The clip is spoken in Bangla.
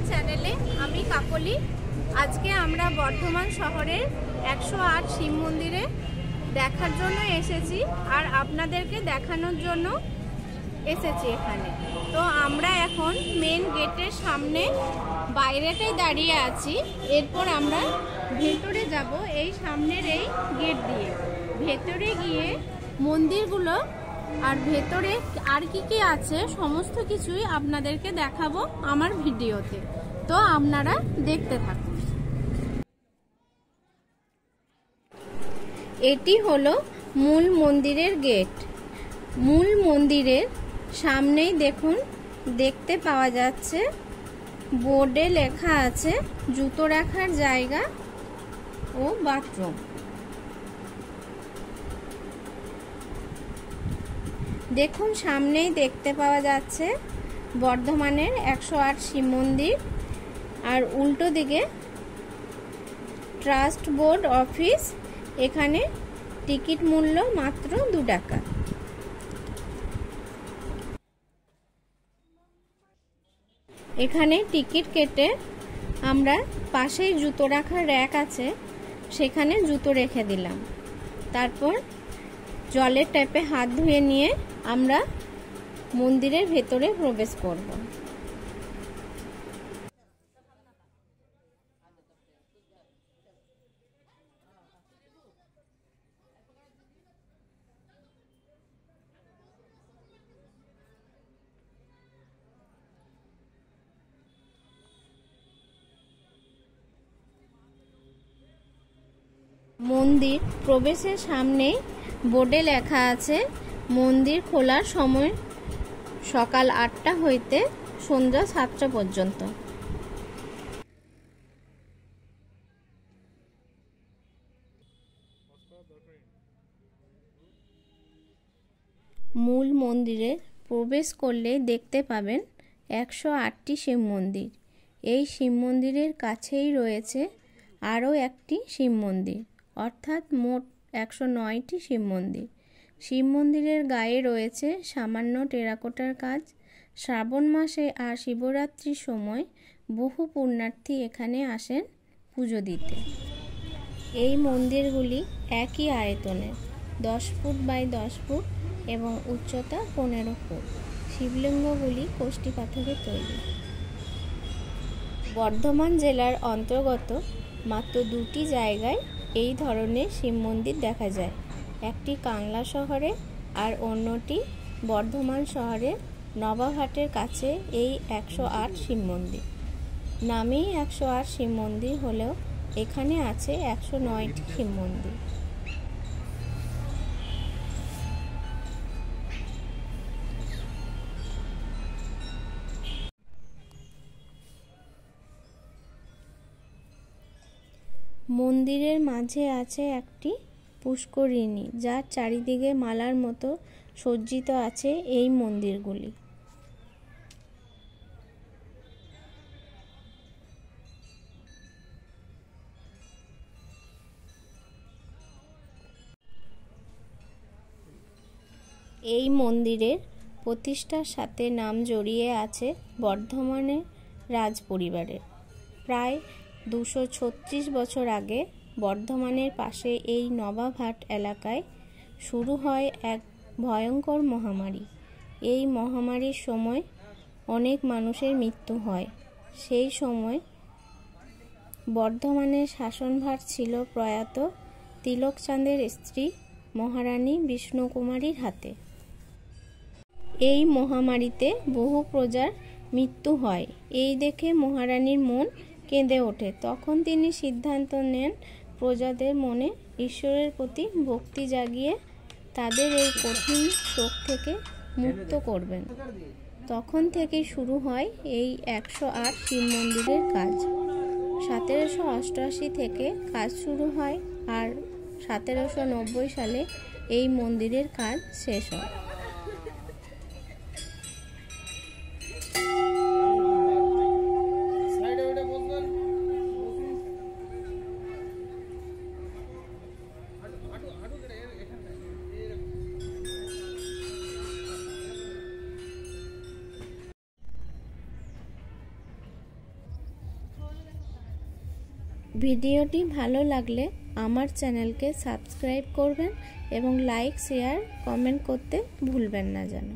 চ্যানেলে আমি কাকলি। আজকে আমরা বর্ধমান শহরের 108 শিব মন্দিরে দেখার জন্য এসেছি আর আপনাদেরকে দেখানোর জন্য এসেছি এখানে। তো আমরা এখন মেন গেটের সামনে বাইরেটাই দাঁড়িয়ে আছি। এরপর আমরা ভেতরে যাব এই সামনের এই গেট দিয়ে। ভেতরে গিয়ে মন্দিরগুলো আর ভেতরে আর কি আছে সমস্ত কিছুই আপনাদেরকে দেখাবো আমার ভিডিওতে। তো আপনারা দেখতে থাকুন। এটি হলো মূল মন্দিরের গেট। মূল মন্দিরের সামনেই দেখুন, দেখতে পাওয়া যাচ্ছে বোর্ডে লেখা আছে জুতো রাখার জায়গা ও বাথরুম। দেখুন সামনেই দেখতে পাওয়া যাচ্ছে বর্ধমানের 108 শিব মন্দির, আর উল্টো দিকে ট্রাস্ট বোর্ড অফিস। এখানে টিকিট মূল্য মাত্র 2 টাকা। এখানে টিকিট কেটে আমরা পাশেই জুতো রাখার র্যাক আছে, সেখানে জুতো রেখে দিলাম। তারপর জলের ট্যাপে হাত ধুয়ে নিয়ে আমরা মন্দিরের ভেতরে প্রবেশ করব। মন্দির প্রবেশের সামনে বোর্ডে লেখা আছে মন্দির খোলার সময় সকাল 8টা হইতে সন্ধ্যা 7টা পর্যন্ত। মূল মন্দিরে প্রবেশ করলে দেখতে পাবেন 108টি শিব মন্দির। এই শিব মন্দিরের কাছেই রয়েছে আরও একটি শিব মন্দির, অর্থাৎ মোট 109টি শিব মন্দির। শিব মন্দিরের গায়ে রয়েছে সামান্য টেরাকোটার কাজ। শ্রাবণ মাসে আর শিবরাত্রির সময় বহু পুণ্যার্থী এখানে আসেন পুজো দিতে। এই মন্দিরগুলি একই আয়তনের, 10 ফুট বাই 10 ফুট এবং উচ্চতা 15 ফুট। শিবলিঙ্গগুলি কোষ্ঠী পাথরের তৈরি। বর্ধমান জেলার অন্তর্গত মাত্র 2টি জায়গায় এই ধরনের শিব মন্দির দেখা যায়। একটি কাংলা শহরে আর অন্যটি বর্ধমান শহরের নবাবহাটের কাছে এই 108 শিব মন্দির। নামেই 108 শিব মন্দির হলেও এখানে আছে 109টি শিব মন্দির। মন্দিরের মাঝে আছে একটি পুষ্করিণী, যার চারিদিকে মালার মতো সজ্জিত আছে এই মন্দিরগুলি। এই মন্দিরের প্রতিষ্ঠার সাথে নাম জড়িয়ে আছে বর্ধমানের রাজ পরিবারের। প্রায় 236 বছর আগে বর্ধমানের পাশে এই নবাবহাট এলাকায় শুরু হয় এক ভয়ঙ্কর মহামারী। এই মহামারীর সময় অনেক মানুষের মৃত্যু হয়। সেই সময় বর্ধমানের শাসনভার ছিল প্রয়াত তিলকচাঁদের স্ত্রী মহারানী বিষ্ণুকুমারীর হাতে। এই মহামারীতে বহু প্রজার মৃত্যু হয়। এই দেখে মহারানীর মন কেঁদে ওঠে। তখন তিনি সিদ্ধান্ত নেন প্রজাদের মনে ঈশ্বরের প্রতি ভক্তি জাগিয়ে তাদের এই কঠিন শোক থেকে মুক্ত করবেন। তখন থেকেই শুরু হয় এই 108 শিব মন্দিরের কাজ। 1788 থেকে কাজ শুরু হয় আর 1790 সালে এই মন্দিরের কাজ শেষ হয়। ভিডিওটি ভালো লাগলে আমার চ্যানেলকে সাবস্ক্রাইব করবেন এবং লাইক শেয়ার কমেন্ট করতে ভুলবেন না যেন।